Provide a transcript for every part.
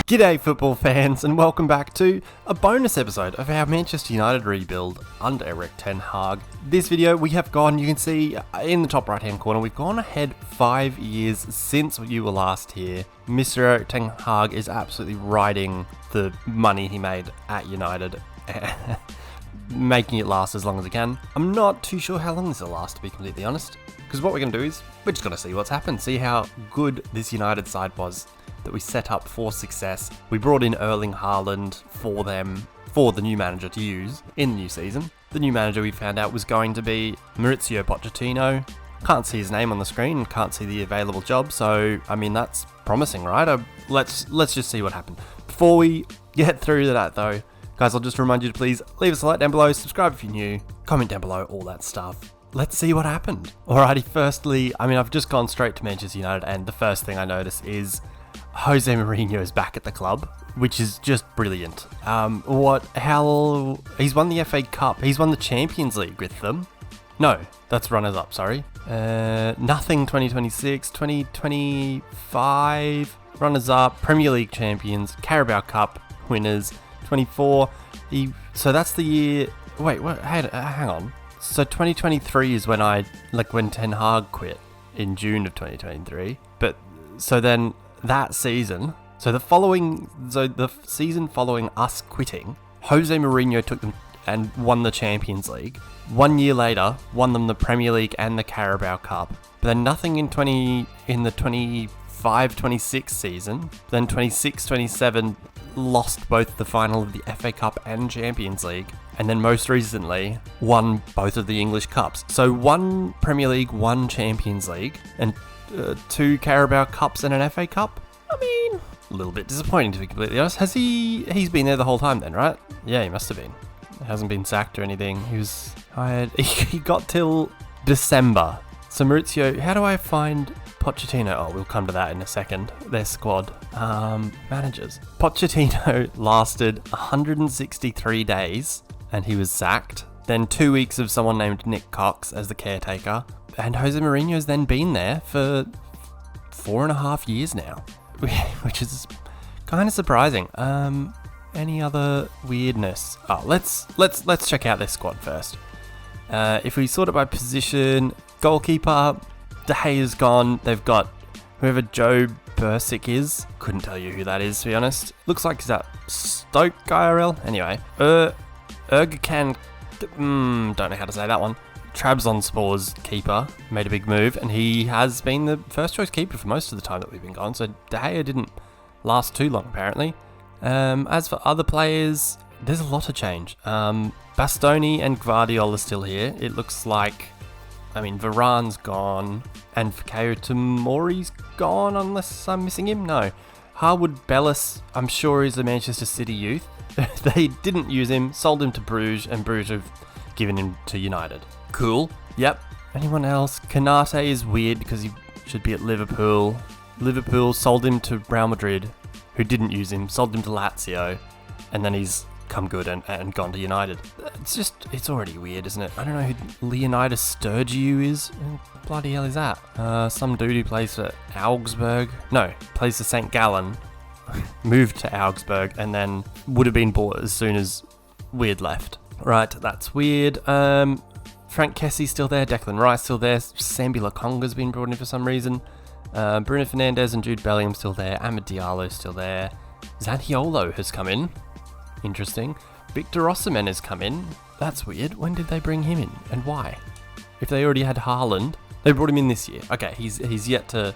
G'day football fans, and welcome back to a bonus episode of our Manchester United rebuild under Erik Ten Hag. This video we have gone, you can see in the top right hand corner, we've gone ahead 5 years since you were last here. Mr. Erik Ten Hag is absolutely riding the money he made at United, making it last as long as it can. I'm not too sure how long this will last, to be completely honest, because what we're going to do is we're just going to see what's happened, see how good this United side was that we set up for success. We brought in Erling Haaland for the new manager to use in the new season. The new manager we found out was going to be Mauricio Pochettino. Can't see his name on the screen, can't see the available job, so I mean that's promising, right? Let's just see what happened. Before we get through to that though, guys, I'll just remind you to please leave us a like down below, subscribe if you're new, comment down below, all that stuff. Let's see what happened. Alrighty, firstly, I mean I've just gone straight to Manchester United and the first thing I notice is Jose Mourinho is back at the club, which is just brilliant. He's won the FA Cup, he's won the Champions League with them. No, that's runners-up, sorry. Nothing 2026, 2025, runners-up, Premier League champions, Carabao Cup winners, 24. So that's the year, wait, what? Hang on. So 2023 is when when Ten Hag quit in June of 2023. But, so then that season, the season following us quitting, Jose Mourinho took them and won the Champions League. 1 year later, won them the Premier League and the Carabao Cup. But then nothing in the 25-26 season. Then 26-27 lost both the final of the FA Cup and Champions League. And then most recently, won both of the English Cups. So 1 Premier League, 1 Champions League, and 2 Carabao Cups and an FA Cup? I mean, a little bit disappointing to be completely honest. He's been there the whole time then, right? Yeah, he must have been. He hasn't been sacked or anything. He was hired. He got till December. So Mauricio, how do I find Pochettino? Oh, we'll come to that in a second. Their squad. Managers. Pochettino lasted 163 days and he was sacked. Then 2 weeks of someone named Nick Cox as the caretaker. And Jose Mourinho's then been there for 4.5 years now, which is kind of surprising. Any other weirdness? Oh, let's check out this squad first. If we sort it by position, goalkeeper, De Gea's gone. They've got whoever Joe Bursic is. Couldn't tell you who that is, to be honest. Looks like he's that Stoke IRL. Anyway, Ergkan, don't know how to say that one. Trabzonspor's keeper made a big move, and he has been the first choice keeper for most of the time that we've been gone, so De Gea didn't last too long apparently. As for other players, there's a lot of change. Bastoni and Gvardiol are still here. It looks like, I mean, Varane's gone, and Fikayo Tomori's gone, unless I'm missing him. No. Harwood Bellis, I'm sure, is a Manchester City youth. They didn't use him, sold him to Bruges, and Bruges have given him to United. Cool. Yep. Anyone else? Kanate is weird because he should be at Liverpool. Liverpool sold him to Real Madrid, who didn't use him, sold him to Lazio, and then he's come good and gone to United. It's already weird, isn't it? I don't know who Leonidas Sturgiu is. Who bloody hell is that? Some dude who plays for Augsburg. No, plays for St. Gallen. Moved to Augsburg and then would have been bought as soon as Weird left. Right, that's weird. Frank Kessie's still there, Declan Rice still there, Sambi Lokonga's been brought in for some reason. Bruno Fernandes and Jude Bellingham still there, Amad Diallo's still there. Zaniolo has come in. Interesting. Victor Osimhen has come in. That's weird. When did they bring him in and why? If they already had Haaland, they brought him in this year. Okay, he's yet to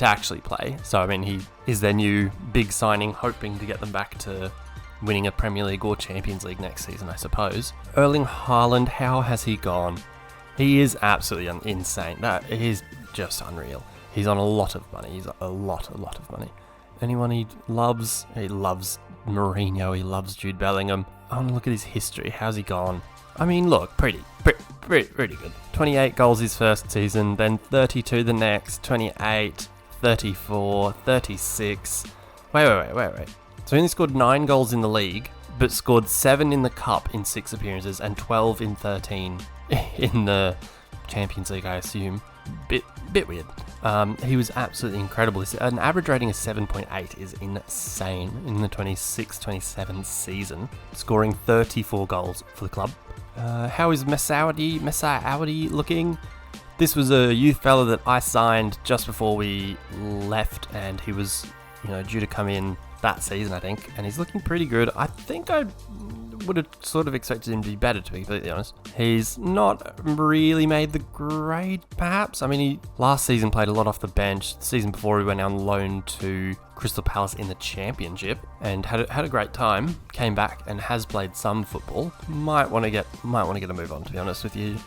actually play. So I mean, he is their new big signing, hoping to get them back to winning a Premier League or Champions League next season, I suppose. Erling Haaland, how has he gone? He is absolutely insane. That is just unreal. He's on a lot of money. He's a lot of money. Anyone he loves Mourinho, he loves Jude Bellingham. I want to look at his history. How's he gone? I mean, look, pretty good. 28 goals his first season, then 32 the next, 28, 34, 36. Wait. So he only scored 9 goals in the league, but scored 7 in the cup in 6 appearances and 12 in 13 in the Champions League, I assume. Bit weird. He was absolutely incredible. An average rating of 7.8 is insane in the 26-27 season, scoring 34 goals for the club. How is Messaoudi looking? This was a youth fella that I signed just before we left, and he was, due to come in that season, I think, and he's looking pretty good. I think I would have sort of expected him to be better, to be completely honest. He's not really made the grade, perhaps. I mean, he last season played a lot off the bench. The season before, he went on loan to Crystal Palace in the Championship and had a great time. Came back and has played some football. Might want to get a move on, to be honest with you,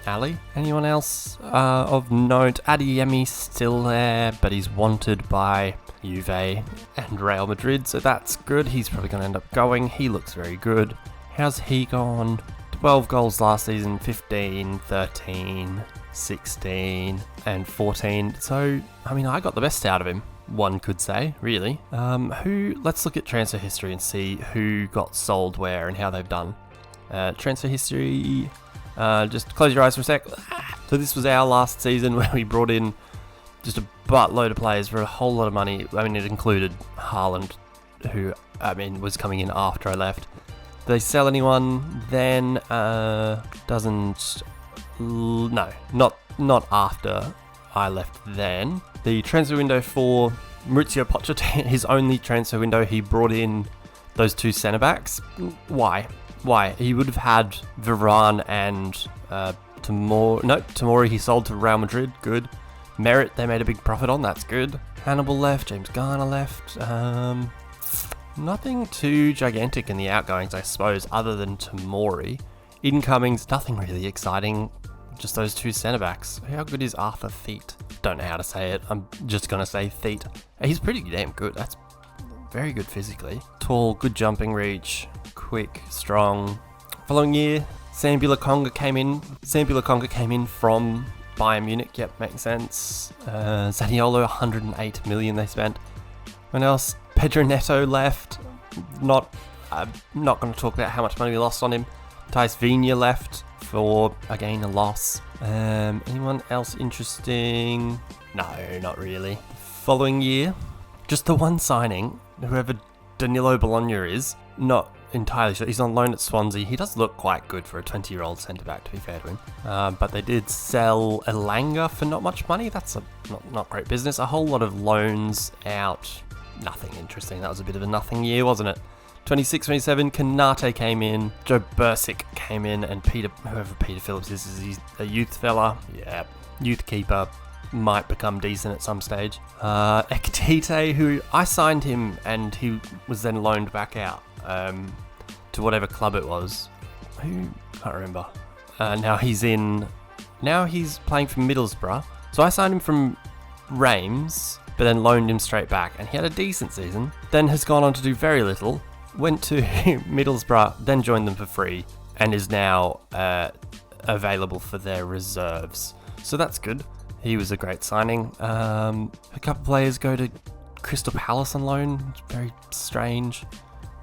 Ali. Anyone else of note? Adeyemi still there, but he's wanted by Juve and Real Madrid, so that's good. He's probably going to end up going. He looks very good. How's he gone? 12 goals last season, 15, 13, 16, and 14. So, I mean, I got the best out of him, one could say, really. Let's look at transfer history and see who got sold where and how they've done. Transfer history, just close your eyes for a sec. So this was our last season where we brought in just a buttload of players for a whole lot of money. I mean, it included Haaland, who, was coming in after I left. Did they sell anyone then? No, not after I left then. The transfer window for Mauricio Pochettino, his only transfer window, he brought in those two centre-backs. Why? He would have had Varane and Tomori he sold to Real Madrid. Good. Merit, they made a big profit on. That's good. Hannibal left. James Garner left. Nothing too gigantic in the outgoings, I suppose, other than Tomori. Incomings, nothing really exciting. Just those two centre-backs. How good is Arthur Theet? Don't know how to say it. I'm just going to say Theet. He's pretty damn good. That's very good physically. Tall, good jumping reach, quick, strong. Following year, Sambi Lokonga came in from Bayern Munich. Yep, makes sense. Zaniolo, 108 million they spent. When else? Pedro Neto left. I'm not going to talk about how much money we lost on him. Thijs Vigna left for, again, a loss. Anyone else interesting? No, not really. Following year, just the one signing, whoever Danilo Bologna is, not entirely sure. He's on loan at Swansea. He does look quite good for a 20-year-old centre-back, to be fair to him. But they did sell Elanga for not much money. That's not great business. A whole lot of loans out. Nothing interesting. That was a bit of a nothing year, wasn't it? 26-27, Kanate came in, Joe Bursick came in, and whoever Peter Phillips is he's a youth fella. Yeah, youth keeper, might become decent at some stage. Ekitike, who I signed him, and he was then loaned back out to whatever club it was. Can't remember. Now he's playing for Middlesbrough. So I signed him from Reims, but then loaned him straight back, and he had a decent season. Then has gone on to do very little. Went to Middlesbrough, then joined them for free, and is now available for their reserves. So that's good. He was a great signing. A couple players go to Crystal Palace on loan. It's very strange.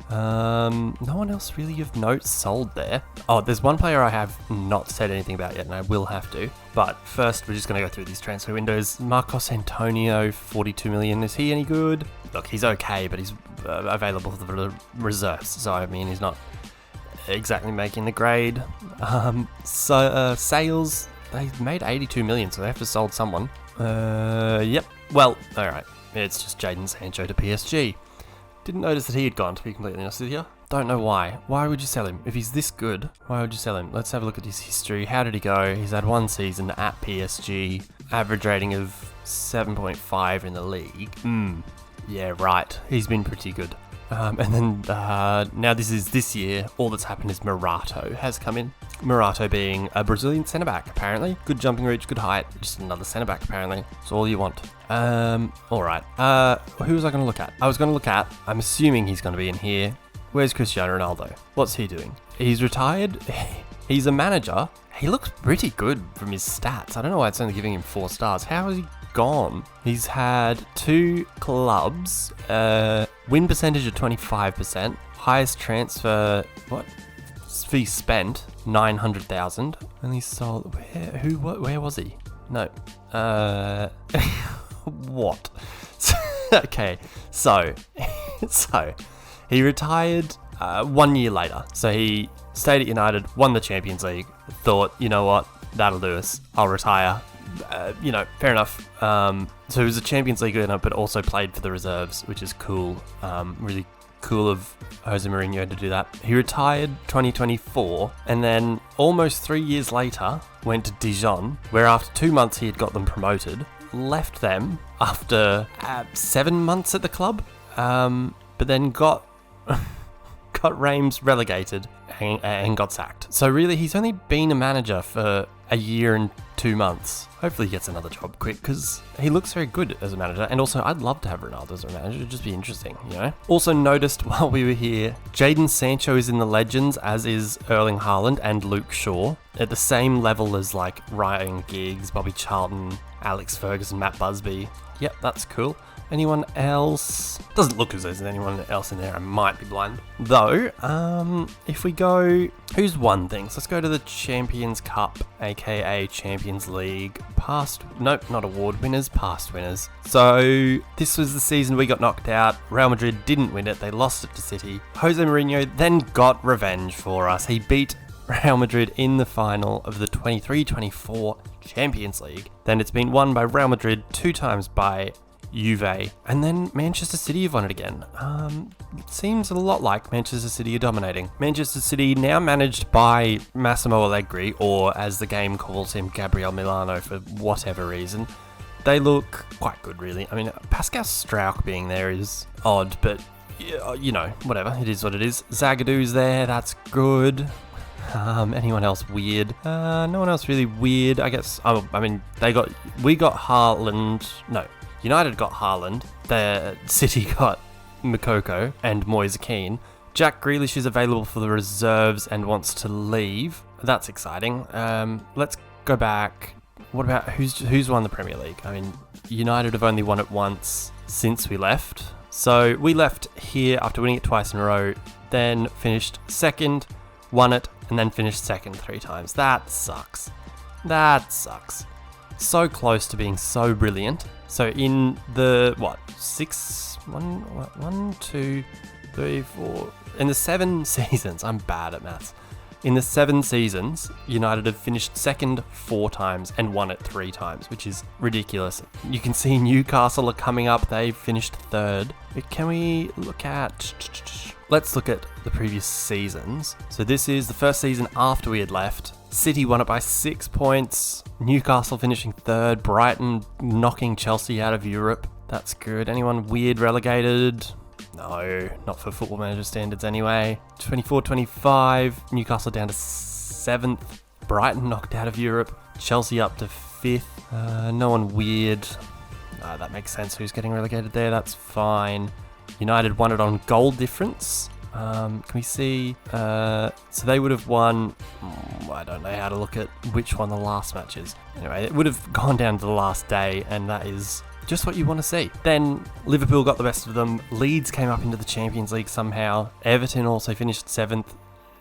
No one else really of note sold there. Oh, there's one player I have not said anything about yet, and I will have to. But first, we're just going to go through these transfer windows. Marcos Antonio, 42 million. Is he any good? Look, he's okay, but he's available for the reserves. So, I mean, he's not exactly making the grade. Sales, they made 82 million, so they have to sold someone. Yep. Well, alright. It's just Jadon Sancho to PSG. Didn't notice that he had gone, to be completely honest with you. Don't know why. Why would you sell him? If he's this good, why would you sell him? Let's have a look at his history. How did he go? He's had one season at PSG. Average rating of 7.5 in the league. Yeah, right. He's been pretty good. And then now this year, all that's happened is Morato has come in. Morato being a Brazilian centre-back, apparently. Good jumping reach, good height. Just another centre-back, apparently. That's all you want. Alright. Who was I going to look at? I'm assuming he's going to be in here. Where's Cristiano Ronaldo? What's he doing? He's retired. He's a manager. He looks pretty good from his stats. I don't know why it's only giving him 4 stars. How has he gone? He's had 2 clubs. Win percentage of 25%. Highest transfer... What? Fee spent 900,000. And he sold... Where was he? No. What? Okay, so he retired 1 year later. So he stayed at United, won the Champions League, thought, you know what, that'll do us, I'll retire. Fair enough. So he was a Champions League winner, but also played for the reserves, which is cool. Really cool of Jose Mourinho to do that. He retired 2024, and then almost 3 years later went to Dijon, where after 2 months he had got them promoted. Left them after 7 months at the club, but then got Reims relegated and got sacked. So really, he's only been a manager for a year and 2 months. Hopefully he gets another job quick, because he looks very good as a manager, and also I'd love to have Ronaldo as a manager. It'd just be interesting, you know? Also noticed while we were here, Jadon Sancho is in the Legends, as is Erling Haaland and Luke Shaw, at the same level as like Ryan Giggs, Bobby Charlton, Alex Ferguson, Matt Busby. Yep, that's cool. Anyone else? Doesn't look as though there's anyone else in there. I might be blind. Though, if we go... Who's won things? Let's go to the Champions Cup, aka Champions League. Nope, not award winners, past winners. So, this was the season we got knocked out. Real Madrid didn't win it. They lost it to City. Jose Mourinho then got revenge for us. He beat Real Madrid in the final of the 23-24 Champions League. Then it's been won by Real Madrid 2 times by Juve, and then Manchester City have won it again. It seems a lot like Manchester City are dominating. Manchester City now managed by Massimo Allegri, or as the game calls him, Gabriel Milano, for whatever reason. They look quite good, really. I mean, Pascal Struijk being there is odd, but you know, whatever. It is what it is. Zagadou's there, that's good. Anyone else weird? No one else really weird, I guess. We got Haaland. No, United got Haaland. The City got Moukoko and Moise Kean. Jack Grealish is available for the reserves and wants to leave. That's exciting. Let's go back. What about who's won the Premier League? I mean, United have only won it once since we left. So we left here after winning it twice in a row, then finished second, won it, and then finished second 3 times. That sucks. That sucks. So close to being so brilliant. So in the, 7 seasons, I'm bad at maths. In the 7 seasons, United have finished second 4 times and won it 3 times, which is ridiculous. You can see Newcastle are coming up. They finished third. Can we look at... Let's look at the previous seasons. So this is the first season after we had left. City won it by 6 points. Newcastle finishing third. Brighton knocking Chelsea out of Europe. That's good. Anyone weird relegated? No, not for Football Manager standards anyway. 24-25, Newcastle down to 7th. Brighton knocked out of Europe. Chelsea up to 5th. No one weird. That makes sense. Who's getting relegated there? That's fine. United won it on goal difference. Can we see? So they would have won... I don't know how to look at which one the last match is. Anyway, it would have gone down to the last day, and that is... just what you want to see. Then Liverpool got the best of them. Leeds came up into the Champions League somehow. Everton also finished 7th.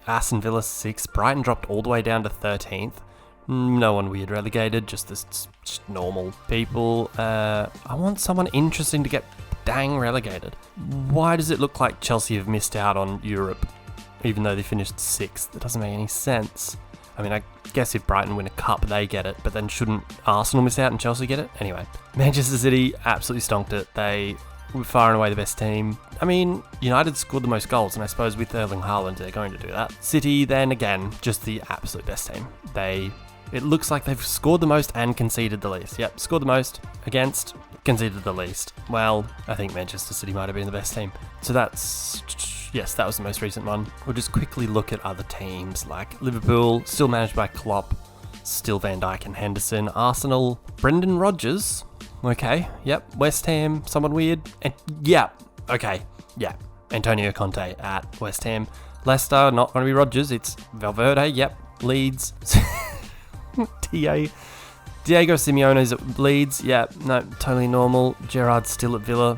Aston Villa 6th. Brighton dropped all the way down to 13th. No one weird relegated, just normal people. I want someone interesting to get dang relegated. Why does it look like Chelsea have missed out on Europe, even though they finished 6th? That doesn't make any sense. I mean, I guess if Brighton win a cup, they get it, but then shouldn't Arsenal miss out and Chelsea get it? Anyway, Manchester City absolutely stonked it. They were far and away the best team. I mean, United scored the most goals, and I suppose with Erling Haaland, they're going to do that. City, then again, just the absolute best team. It looks like they've scored the most and conceded the least. Yep, scored the most, against, conceded the least. Well, I think Manchester City might have been the best team. So that's... yes, that was the most recent one. We'll just quickly look at other teams, like Liverpool, still managed by Klopp, still Van Dijk and Henderson. Arsenal, Brendan Rodgers. Okay, yep. West Ham, someone weird. And yeah, okay, yeah. Antonio Conte at West Ham. Leicester, not going to be Rodgers, it's Valverde, yep. Leeds. Diego Simeone's at Leeds, yeah, no, totally normal. Gerrard's still at Villa,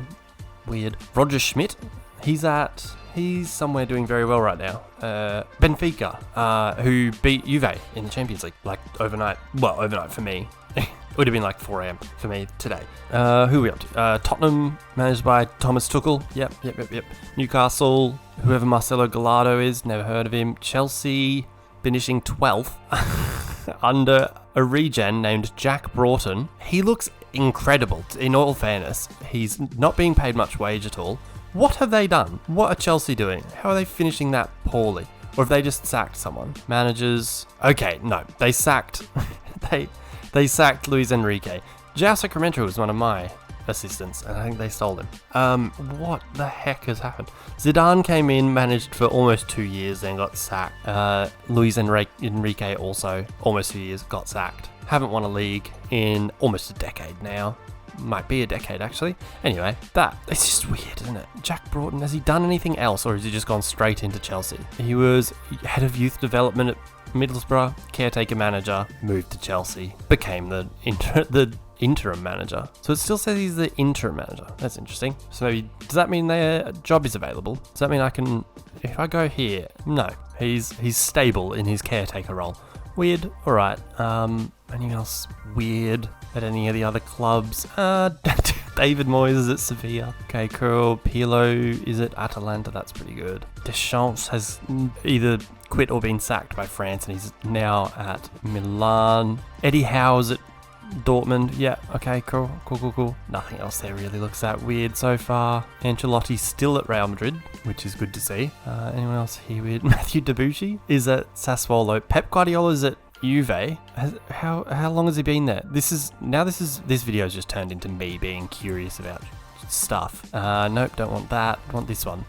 weird. Roger Schmidt, he's somewhere doing very well right now. Benfica, who beat Juve in the Champions League, like overnight. Well, overnight for me. It would have been like 4 a.m. for me today. Who are we up to? Tottenham, managed by Thomas Tuchel. Yep. Newcastle, whoever Marcelo Gallardo is, never heard of him. Chelsea, finishing 12th under a regen named Jack Broughton. He looks incredible, in all fairness. He's not being paid much wage at all. What have they done? What are Chelsea doing? How are they finishing that poorly? Or have they just sacked someone? Managers... Okay, no. They sacked... they sacked Luis Enrique. João Sacramento was one of my assistants, and I think they sold him. What the heck has happened? Zidane came in, managed for almost 2 years, then got sacked. Luis Enrique also, almost 2 years, got sacked. Haven't won a league in almost a decade now. Might be a decade, actually. Anyway, it's just weird, isn't it? Jack Broughton, has he done anything else, or has he just gone straight into Chelsea? He was head of youth development at Middlesbrough, caretaker manager, moved to Chelsea, became the interim manager. So it still says he's the interim manager. That's interesting. So maybe, does that mean their job is available? Does that mean I can, if I go here? No, he's stable in his caretaker role. Weird. All right. Anything else weird at any of the other clubs? David Moyes is at Sevilla. Okay, cool. Pirlo is at Atalanta. That's pretty good. Deschamps has either quit or been sacked by France, and he's now at Milan. Eddie Howe's at Dortmund. Yeah, okay, cool. Nothing else there really looks that weird so far. Ancelotti's still at Real Madrid, which is good to see. Anyone else here weird? Matthew Debuchy is at Sassuolo. Pep Guardiola's at Juve. How long has he been there? This video's just turned into me being curious about stuff. Nope, don't want that. I want this one.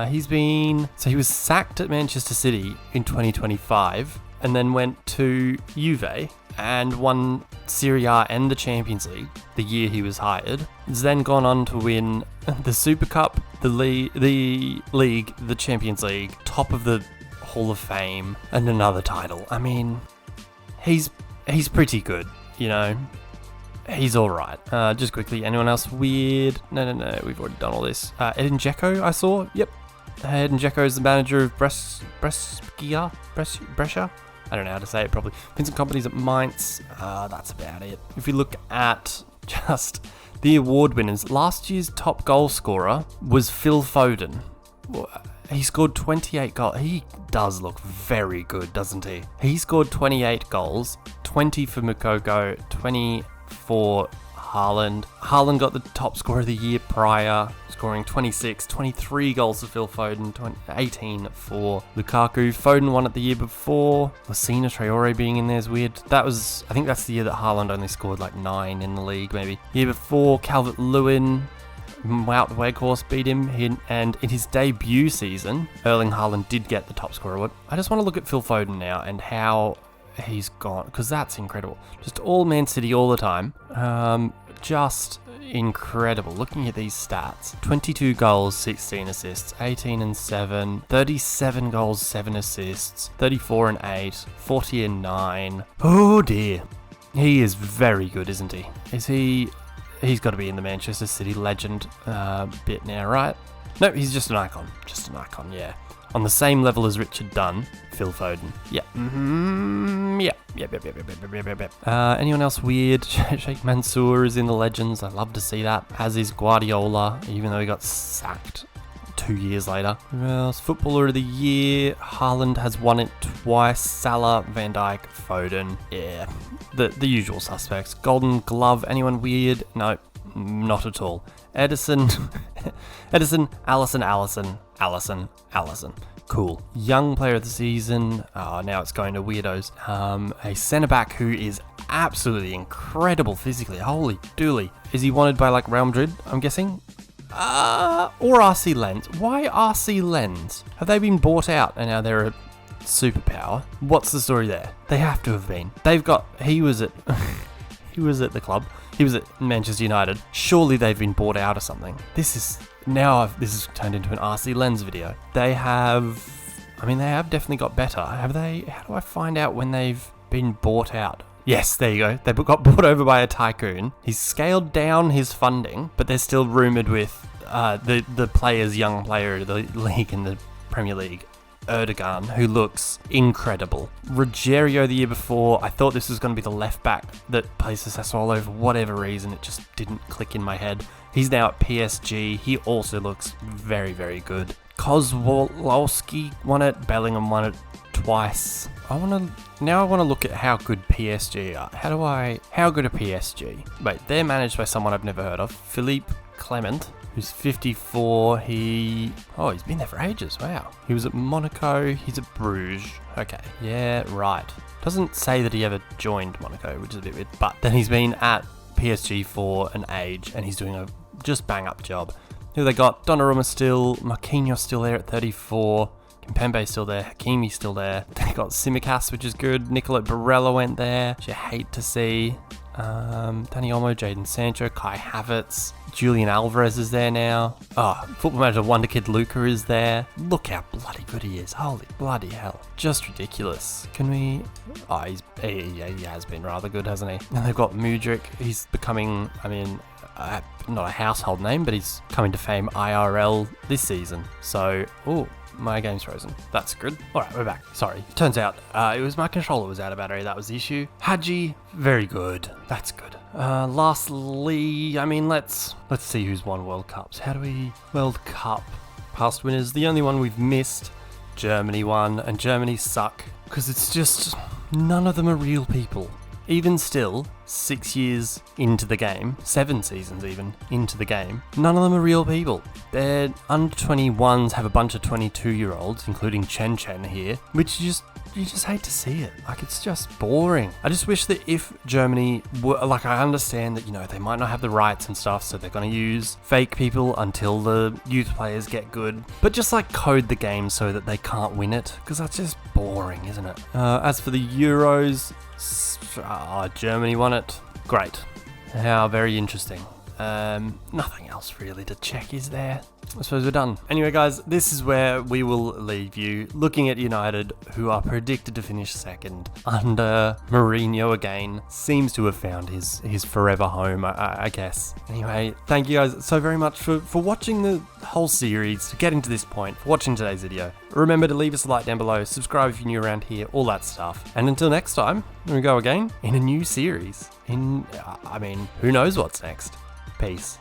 He was sacked at Manchester City in 2025 and then went to Juve and won Serie A and the Champions League the year he was hired. He's then gone on to win the Super Cup, the league, the Champions League, top of the Hall of Fame, and another title. I mean, he's pretty good, you know. He's alright. Just quickly, anyone else weird? No, we've already done all this. Edin Dzeko, I saw. Yep. Edin Dzeko is the manager of Brescia? I don't know how to say it properly. Vincent Kompany's at Mainz. That's about it. If we look at just the award winners, last year's top goal scorer was Phil Foden. He scored 28 goals. He does look very good, doesn't he? He scored 28 goals, 20 for Moukoko, 20 for Haaland. Haaland got the top scorer of the year prior, scoring 26, 23 goals for Phil Foden, 18 for Lukaku. Foden won it the year before. Lassina Traore being in there is weird. I think that's the year that Haaland only scored like 9 in the league, maybe. Year before, Calvert-Lewin, Wout Weghorst beat him, and in his debut season, Erling Haaland did get the top scorer award. I just want to look at Phil Foden now and how he's gone, because that's incredible. Just all Man City all the time. Just incredible. Looking at these stats, 22 goals, 16 assists, 18 and 7, 37 goals, 7 assists, 34 and 8, 40 and 9. Oh dear. He is very good, isn't he? He's got to be in the Manchester City legend bit now, right? No, he's just an icon. Yeah. On the same level as Richard Dunn, Phil Foden. Yeah. Yep. Anyone else weird? Sheikh Mansour is in the legends. I love to see that. As is Guardiola, even though he got sacked 2 years later. Who else? Footballer of the Year. Haaland has won it twice. Salah, Van Dijk, Foden. Yeah. The usual suspects. Golden Glove. Anyone weird? No, not at all. Edison, Allison. Cool. Young player of the season. Oh, now it's going to weirdos. A centre-back who is absolutely incredible physically. Holy dooly. Is he wanted by like Real Madrid, I'm guessing? Or RC Lens. Why RC Lens? Have they been bought out and now they're a superpower? What's the story there? They have to have been. He was at the club. He was at Manchester United. Surely they've been bought out or something. This has turned into an RC Lens video. They have definitely got better. Have they? How do I find out when they've been bought out? Yes, there you go. They got bought over by a tycoon. He's scaled down his funding, but they're still rumoured with the young player of the league in the Premier League. Erdogan, who looks incredible. Ruggiero the year before, I thought this was going to be the left back that plays for Sassuolo for whatever reason. It just didn't click in my head. He's now at PSG. He also looks very, very good. Kozłowski won it. Bellingham won it twice. I want to look at how good PSG are. How good are PSG? Wait, they're managed by someone I've never heard of. Philippe Clement, who's 54. He's been there for ages. Wow. He was at Monaco. He's at Bruges. Okay. Yeah, right. Doesn't say that he ever joined Monaco, which is a bit weird. But then he's been at PSG for an age, and he's doing a just bang up job. Who they got? Donnarumma still. Marquinhos still there at 34. Kimpembe's still there. Hakimi's still there. They got Tsimikas, which is good. Nicolò Barella went there, which you hate to see. Dani Olmo, Jadon Sancho, Kai Havertz, Julian Alvarez is there now. Football Manager Wonder Kid Luca is there. Look how bloody good he is. Holy bloody hell. Just ridiculous. Can we... he has been rather good, hasn't he? And they've got Mudryk. He's becoming, not a household name, but he's coming to fame IRL this season. So, my game's frozen. That's good. Alright, we're back. Sorry. Turns out, it was my controller was out of battery. That was the issue. Hadji, very good. That's good. Lastly, let's see who's won World Cups. How do we... World Cup. Past winners. The only one we've missed, Germany won, and Germany suck. Because it's just... None of them are real people. Even still, 6 years into the game, 7 seasons even into the game, none of them are real people. Their under 21s have a bunch of 22-year-olds, including Chen Chen here, which you just hate to see it. It's just boring. I just wish that if Germany were, I understand that, they might not have the rights and stuff, so they're going to use fake people until the youth players get good, but just code the game so that they can't win it, because that's just boring, isn't it? As for the Euros, Germany won it. Great. How very interesting. Nothing else really to check, is there? I suppose we're done. Anyway, guys, this is where we will leave you, looking at United, who are predicted to finish second under Mourinho again. Seems to have found his forever home, I guess. Anyway, thank you guys so very much for watching the whole series, to getting to this point, for watching today's video. Remember to leave us a like down below, subscribe if you're new around here, all that stuff. And until next time, we go again in a new series. Who knows what's next? Peace.